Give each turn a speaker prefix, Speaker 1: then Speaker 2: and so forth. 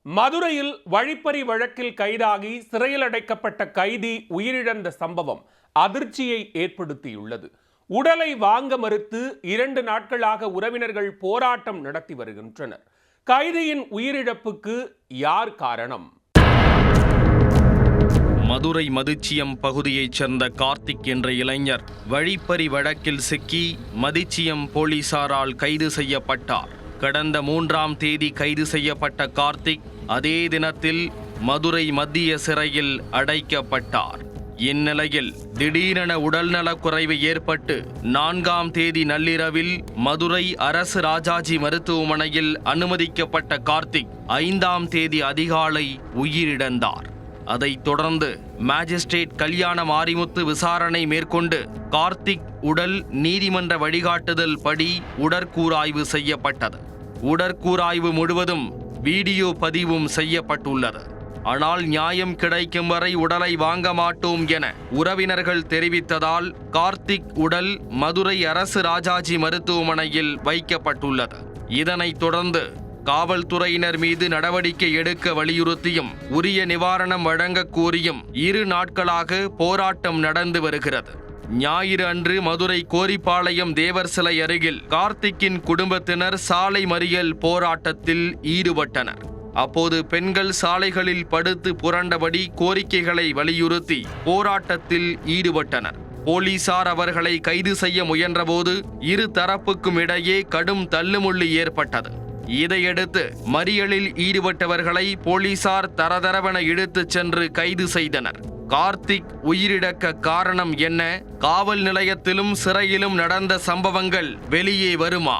Speaker 1: மதுரையில் வழிப்பறி வழக்கில் கைதாகி சிறையில் அடைக்கப்பட்ட கைதி உயிரிழந்த சம்பவம் அதிர்ச்சியை ஏற்படுத்தியுள்ளது. உடலை வாங்க மறுத்து 2 நாட்களாக உறவினர்கள் போராட்டம் நடத்தி வருகின்றனர். கைதியின் உயிரிழப்புக்கு யார் காரணம்?
Speaker 2: மதுரை மதிச்சியம் பகுதியைச் சேர்ந்த கார்த்திக் என்ற இளைஞர் வழிப்பறி வழக்கில் சிக்கி மதிச்சியம் போலீசாரால் கைது செய்யப்பட்டார். கடந்த 3ஆம் தேதி கைது செய்யப்பட்ட கார்த்திக் அதே தினத்தில் மதுரை மத்திய சிறையில் அடைக்கப்பட்டார். இந்நிலையில் திடீரென உடல்நலக்குறைவு ஏற்பட்டு 4ஆம் தேதி நள்ளிரவில் மதுரை அரசு ராஜாஜி மருத்துவமனையில் அனுமதிக்கப்பட்ட கார்த்திக் 5ஆம் தேதி அதிகாலை உயிரிழந்தார். அதைத் தொடர்ந்து மாஜிஸ்ட்ரேட் கல்யாண மாரிமுத்து விசாரணை மேற்கொண்டு கார்த்திக் உடல் நீதிமன்ற வழிகாட்டுதல் படி உடற்கூறாய்வு செய்யப்பட்டது. உடற்கூறாய்வு முழுவதும் வீடியோ பதிவும் செய்யப்பட்டுள்ளது. ஆனால் நியாயம் கிடைக்கும் வரை உடலை வாங்க மாட்டோம் என உறவினர்கள் தெரிவித்ததால் கார்த்திக் உடல் மதுரை அரசு ராஜாஜி மருத்துவமனையில் வைக்கப்பட்டுள்ளது. இதனைத் தொடர்ந்து காவல்துறையினர் மீது நடவடிக்கை எடுக்க வலியுறுத்தியும் உரிய நிவாரணம் வழங்க கோரியும் 2 நாட்களாக போராட்டம் நடந்து வருகிறது. ஞாயிறு அன்று மதுரை கோரிப்பாளையம் தேவர் சிலை அருகில் கார்த்திக்கின் குடும்பத்தினர் சாலை மறியல் போராட்டத்தில் ஈடுபட்டனர். அப்போது பெண்கள் சாலைகளில் படுத்து புரண்டபடி கோரிக்கைகளை வலியுறுத்தி போராட்டத்தில் ஈடுபட்டனர். போலீசார் அவர்களை கைது செய்ய முயன்றபோது 2 தரப்புக்கும் இடையே கடும் தள்ளுமுள்ளு ஏற்பட்டது. இதையடுத்து மறியலில் ஈடுபட்டவர்களை போலீசார் தரதரவென இழுத்துச் சென்று கைது செய்தனர். கார்த்திக் உயிரிழக்க காரணம் என்ன? காவல் நிலையத்திலும் சிறையிலும் நடந்த சம்பவங்கள் வெளியே வருமா?